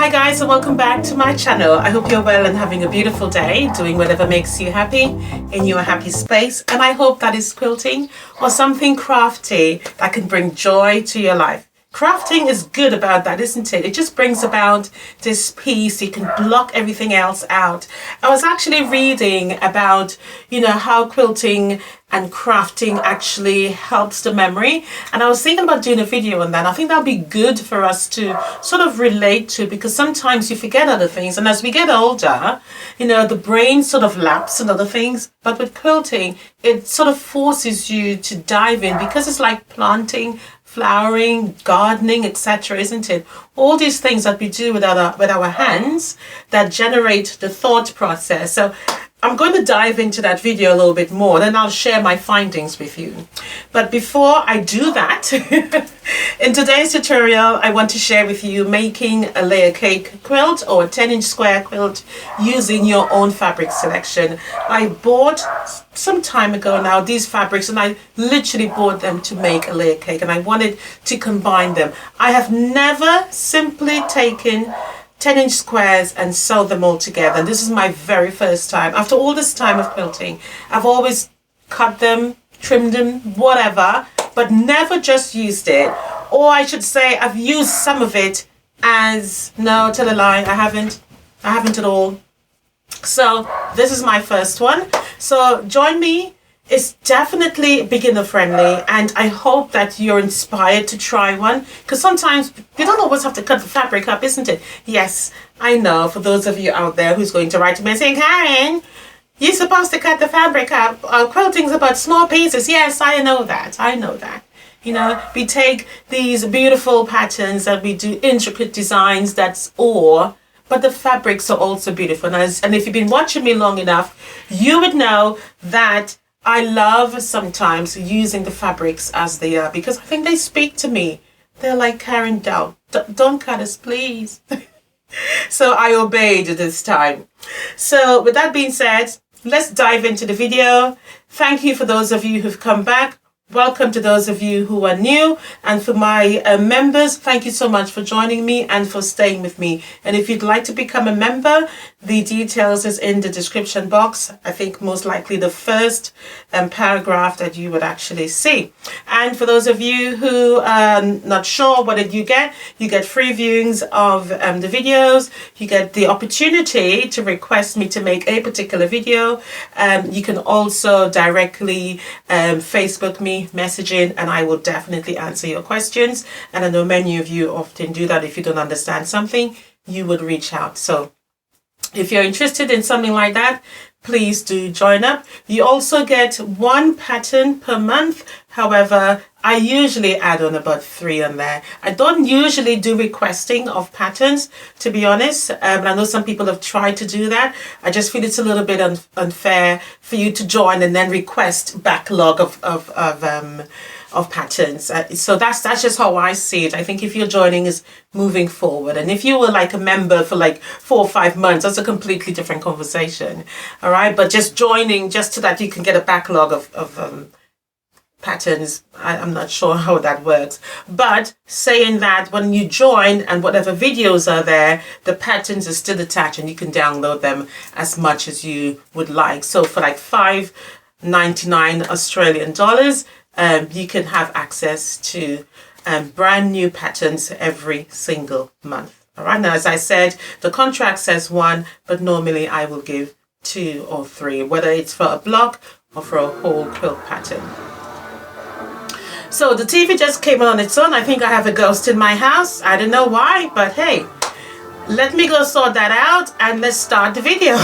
Hi guys, and welcome back to my channel. I hope you're well and having a beautiful day, doing whatever makes you happy in your happy space. And I hope that is quilting or something crafty that can bring joy to your life. Crafting is good about that, isn't it? It just brings about this peace. You can block everything else out. I was actually reading about, how quilting and crafting actually helps the memory. And I was thinking about doing a video on that. I think that'll be good for us to sort of relate to, because sometimes you forget other things. And as we get older, the brain sort of lapses in other things. But with quilting, it sort of forces you to dive in, because it's like planting, flowering, gardening, etc., isn't it? All these things that we do with our hands that generate the thought process. So I'm going to dive into that video a little bit more, then I'll share my findings with you. But before I do that, in today's tutorial, I want to share with you making a layer cake quilt or a 10-inch square quilt using your own fabric selection. I bought some time ago now these fabrics, and I literally bought them to make a layer cake, and I wanted to combine them. I have never simply taken 10-inch squares and sew them all together. And this is my very first time. After all this time of quilting, I've always cut them, trimmed them, whatever, but never just used it. Or I should say I've used some of it as, no, tell a lie, I haven't at all. So this is my first one. So join me. It's definitely beginner friendly, and I hope that you're inspired to try one, because sometimes you don't always have to cut the fabric up, isn't it? Yes, I know, for those of you out there who's going to write to me and saying, Karen, you're supposed to cut the fabric up. Quilting's about small pieces. Yes, I know that. We take these beautiful patterns and we do intricate designs, that's all. But the fabrics are also beautiful. And if you've been watching me long enough, you would know that I love sometimes using the fabrics as they are, because I think they speak to me. They're like, Karen, don't cut us, please. So I obeyed this time. So with that being said, let's dive into the video. Thank you for those of you who've come back. Welcome to those of you who are new, and for my members, thank you so much for joining me and for staying with me. And if you'd like to become a member, the details is in the description box. I think most likely the first paragraph that you would actually see. And for those of you who are not sure, what did you get free viewings of the videos. You get the opportunity to request me to make a particular video. You can also directly Facebook me, messaging, and I will definitely answer your questions. And I know many of you often do that. If you don't understand something, you would reach out. So if you're interested in something like that, please do join up. You also get one pattern per month. However, I usually add on about 3 on there. I don't usually do requesting of patterns, to be honest. I know some people have tried to do that. I just feel it's a little bit unfair for you to join and then request backlog of patterns. So that's just how I see it. I think if you're joining is moving forward. And if you were like a member for like 4 or 5 months, that's a completely different conversation. All right. But just joining just so that you can get a backlog of patterns, I'm not sure how that works. But saying that, when you join and whatever videos are there, the patterns are still attached and you can download them as much as you would like. So for like $5.99 Australian dollars, you can have access to brand new patterns every single month. All right. Now, as I said, the contract says 1, but normally I will give 2 or 3, whether it's for a block or for a whole quilt pattern. So the TV just came on its own. I think I have a ghost in my house. I don't know why, but hey, let me go sort that out and let's start the video.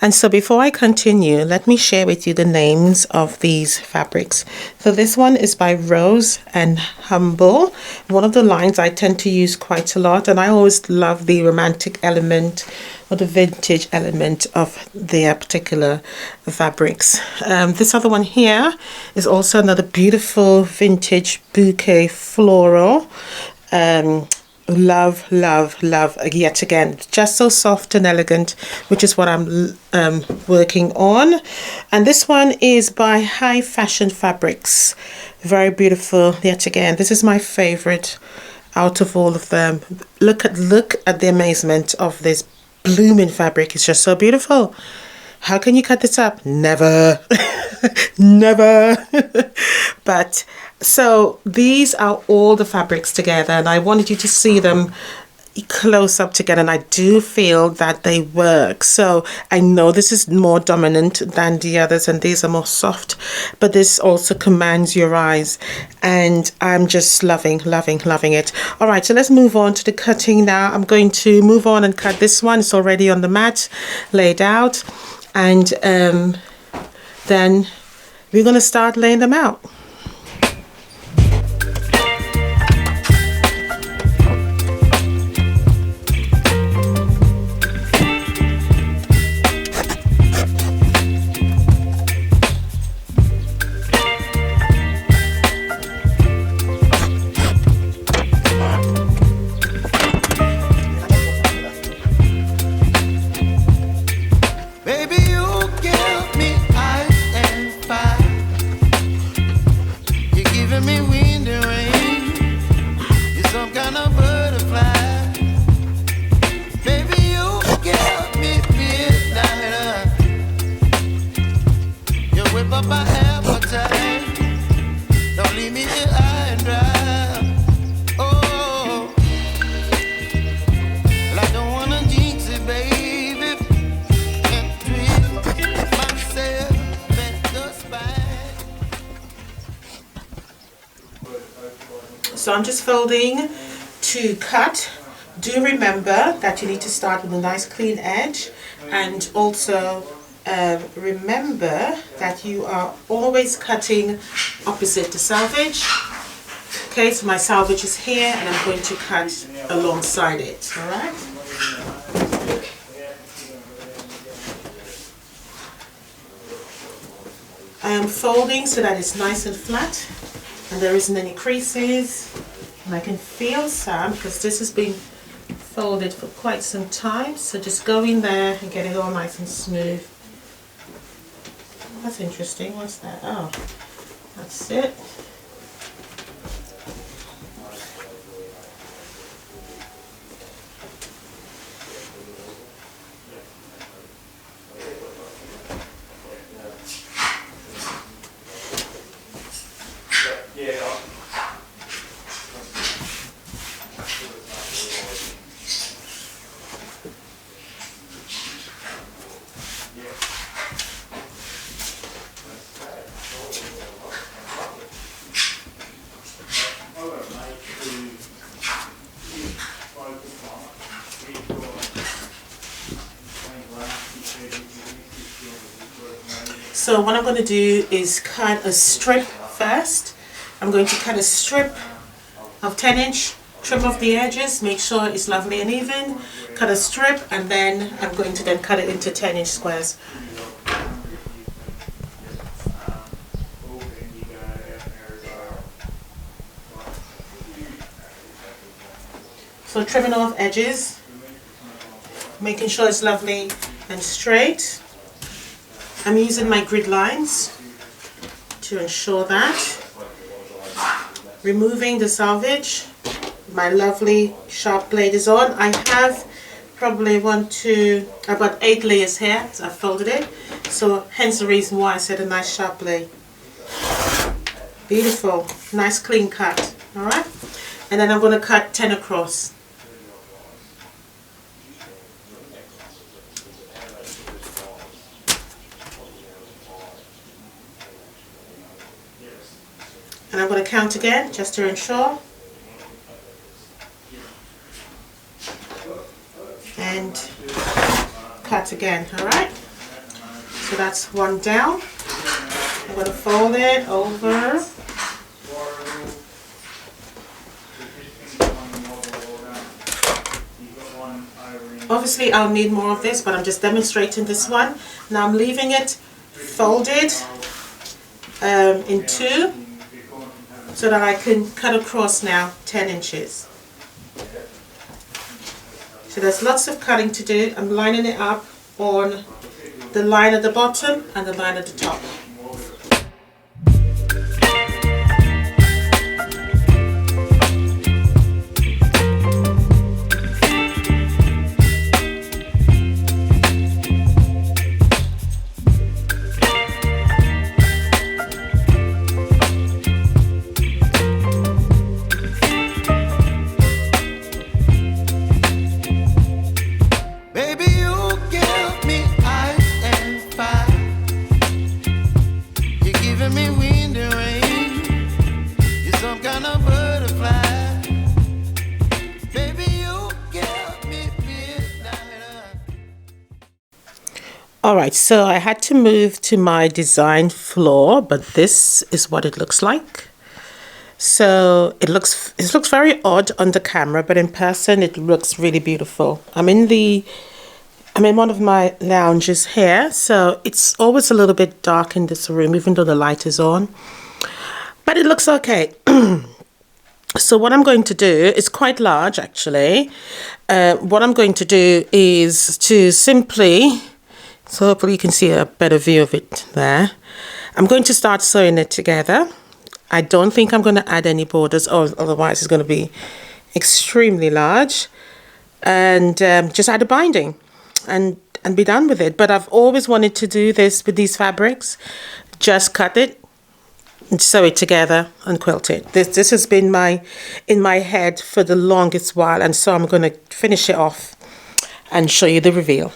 And so before I continue, let me share with you the names of these fabrics. So this one is by Rose and Humble. One of the lines I tend to use quite a lot, and I always love the romantic element or the vintage element of their particular fabrics. This other one here is also another beautiful vintage bouquet floral. Love yet again, just so soft and elegant, which is what I'm working on. And this one is by High Fashion Fabrics. Very beautiful yet again. This is my favorite out of all of them. Look at the amazement of this blooming fabric. It's just so beautiful. How can you cut this up? Never. Never. But so these are all the fabrics together, and I wanted you to see them close up together, and I do feel that they work. So I know this is more dominant than the others, and these are more soft, but this also commands your eyes, and I'm just loving it. All right, so let's move on to the cutting now. I'm going to move on and cut this one. It's already on the mat laid out, and then we're going to start laying them out. So I'm just folding to cut. Do remember that you need to start with a nice clean edge, and also remember that you are always cutting opposite the selvage. Okay, so my selvage is here and I'm going to cut alongside it, all right? I am folding so that it's nice and flat and there isn't any creases, and I can feel some because this has been folded for quite some time, so just go in there and get it all nice and smooth. That's interesting. What's that? Oh, that's it. So what I'm going to do is cut a strip first. I'm going to cut a strip of 10-inch, trim off the edges, make sure it's lovely and even, cut a strip, and then I'm going to then cut it into 10-inch squares. So trimming off edges, making sure it's lovely and straight. I'm using my grid lines to ensure that. Removing the selvage. My lovely sharp blade is on. I have probably about 8 layers here, so I've folded it. So hence the reason why I said a nice sharp blade. Beautiful, nice clean cut, all right? And then I'm going to cut 10 across. And I'm going to count again just to ensure. And cut again, all right? So that's one down. I'm going to fold it over. Obviously I'll need more of this, but I'm just demonstrating this one. Now I'm leaving it folded in two, so that I can cut across now 10 inches. So there's lots of cutting to do. I'm lining it up on the line at the bottom and the line at the top. kind of butterfly. Baby, you give me midnight. Alright, so I had to move to my design floor, but this is what it looks like. So it looks very odd on the camera, but in person it looks really beautiful. I'm in one of my lounges here, so it's always a little bit dark in this room, even though the light is on. But it looks okay. So what I'm going to do is quite large, actually. What I'm going to do is to simply, so hopefully you can see a better view of it there. I'm going to start sewing it together. I don't think I'm going to add any borders, or otherwise it's going to be extremely large. And just add a binding and be done with it. But I've always wanted to do this with these fabrics. Just cut it, sew it together and quilt it. This has been in my head for the longest while, and so I'm going to finish it off and show you the reveal.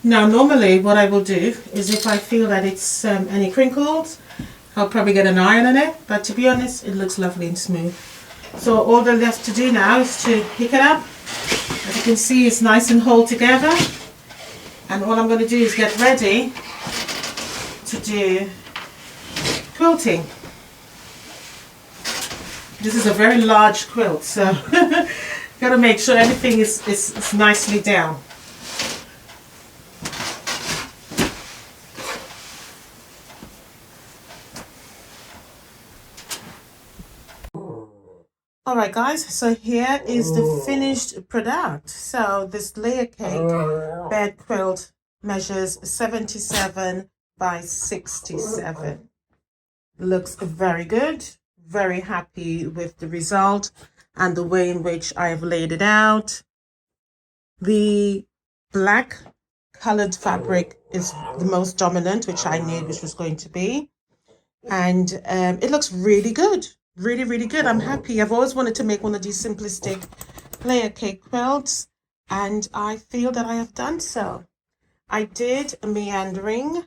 Now normally what I will do is, if I feel that it's any crinkles, I'll probably get an iron on it, but to be honest it looks lovely and smooth. So all that's left to do now is to pick it up. As you can see, it's nice and whole together, and all I'm going to do is get ready to do quilting. This is a very large quilt, so got to make sure everything is nicely down. All right, guys, so here is the finished product. So this layer cake bed quilt measures 77 by 67. Looks very good. Very happy with the result and the way in which I have laid it out. The black colored fabric is the most dominant, which I knew which was going to be. And it looks really good. Really, really good. I'm happy. I've always wanted to make one of these simplistic layer cake quilts, and I feel that I have done so. I did meandering.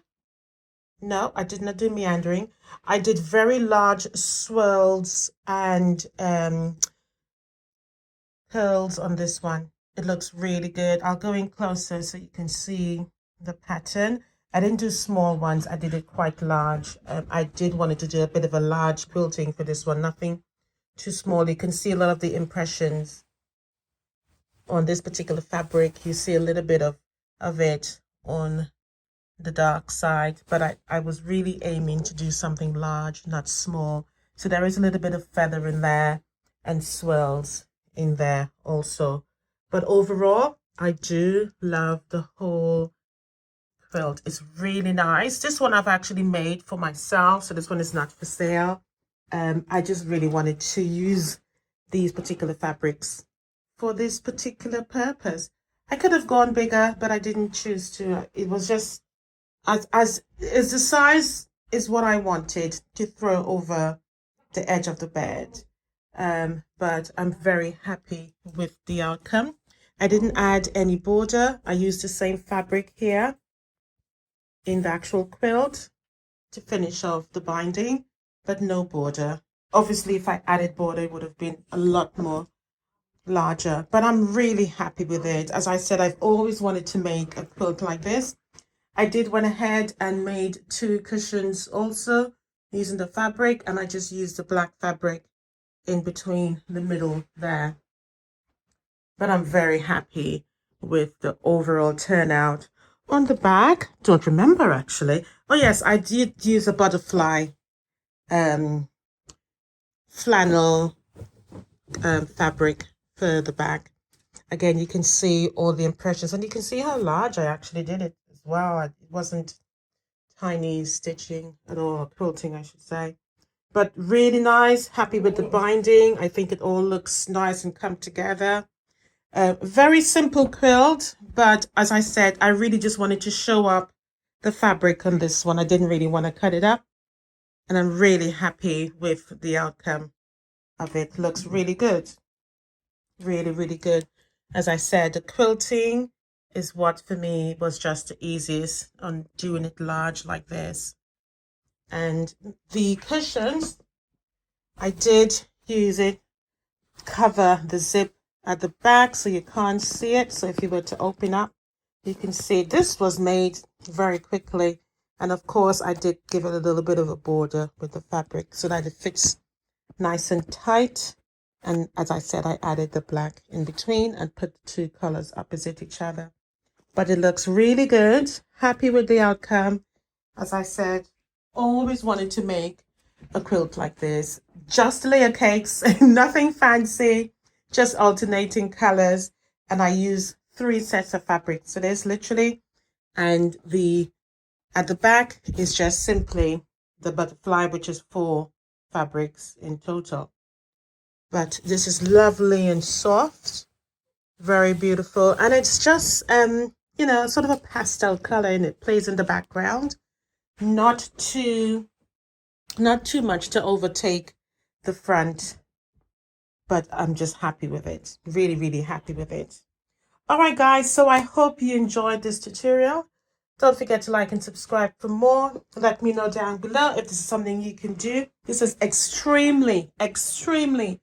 No, I did not do meandering. I did very large swirls and curls on this one. It looks really good. I'll go in closer so you can see the pattern. I didn't do small ones. I did it quite large. I did want to do a bit of a large quilting for this one. Nothing too small. You can see a lot of the impressions on this particular fabric. You see a little bit of it on the dark side, but I was really aiming to do something large, not small. So there is a little bit of feather in there and swirls in there also. But overall, I do love the whole quilt. It's really nice. This one I've actually made for myself, so this one is not for sale. I just really wanted to use these particular fabrics for this particular purpose. I could have gone bigger, but I didn't choose to. It was just as the size is what I wanted to throw over the edge of the bed. But I'm very happy with the outcome. I didn't add any border. I used the same fabric here in the actual quilt to finish off the binding, but no border. Obviously, if I added border, it would have been a lot more larger, but I'm really happy with it. As I said, I've always wanted to make a quilt like this. I did went ahead and made 2 cushions also using the fabric, and I just used the black fabric in between the middle there. But I'm very happy with the overall turnout. On the back, don't remember actually. Oh yes, I did use a butterfly flannel fabric for the back. Again, you can see all the impressions, and you can see how large I actually did it as well. It wasn't tiny stitching at all, quilting I should say. But really nice, happy with the binding. I think it all looks nice and come together. Very simple quilt, but as I said, I really just wanted to show up the fabric on this one. I didn't really want to cut it up, and I'm really happy with the outcome of it. Looks really good. Really, really good. As I said, the quilting is what for me was just the easiest on doing it large like this. And the cushions, I did use it, cover the zip at the back so you can't see it. So if you were to open up, you can see this was made very quickly. And of course, I did give it a little bit of a border with the fabric so that it fits nice and tight. And as I said, I added the black in between and put the 2 colors opposite each other. But it looks really good. Happy with the outcome. As I said, always wanted to make a quilt like this. Just layer cakes, nothing fancy, just alternating colors. And I use 3 sets of fabric. So there's literally, and at the back is just simply the butterfly, which is 4 fabrics in total. But this is lovely and soft, very beautiful. And it's just, sort of a pastel color, and it plays in the background. Not too much to overtake the front, but I'm just happy with it. Really, really happy with it. All right, guys, so I hope you enjoyed this tutorial. Don't forget to like and subscribe for more. Let me know down below if this is something you can do. This is extremely, extremely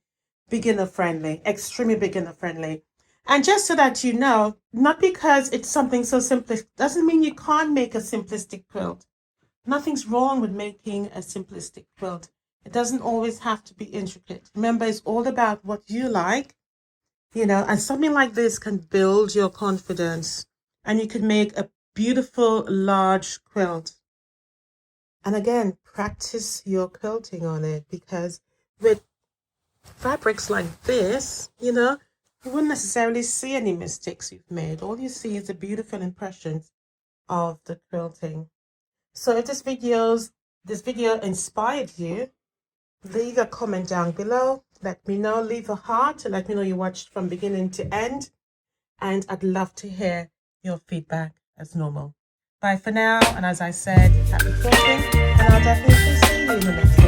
beginner friendly, extremely beginner friendly. And just so that you know, not because it's something so simplistic, doesn't mean you can't make a simplistic quilt. Nothing's wrong with making a simplistic quilt. It doesn't always have to be intricate. Remember, it's all about what you like, and something like this can build your confidence, and you can make a beautiful large quilt. And again, practice your quilting on it, because with fabrics like this, you know, you wouldn't necessarily see any mistakes you've made. All you see is the beautiful impressions of the quilting. So if this video inspired you, leave a comment down below. Let me know. Leave a heart to let me know you watched from beginning to end. And I'd love to hear your feedback as normal. Bye for now. And as I said, happy quilting. And I'll definitely see you in the next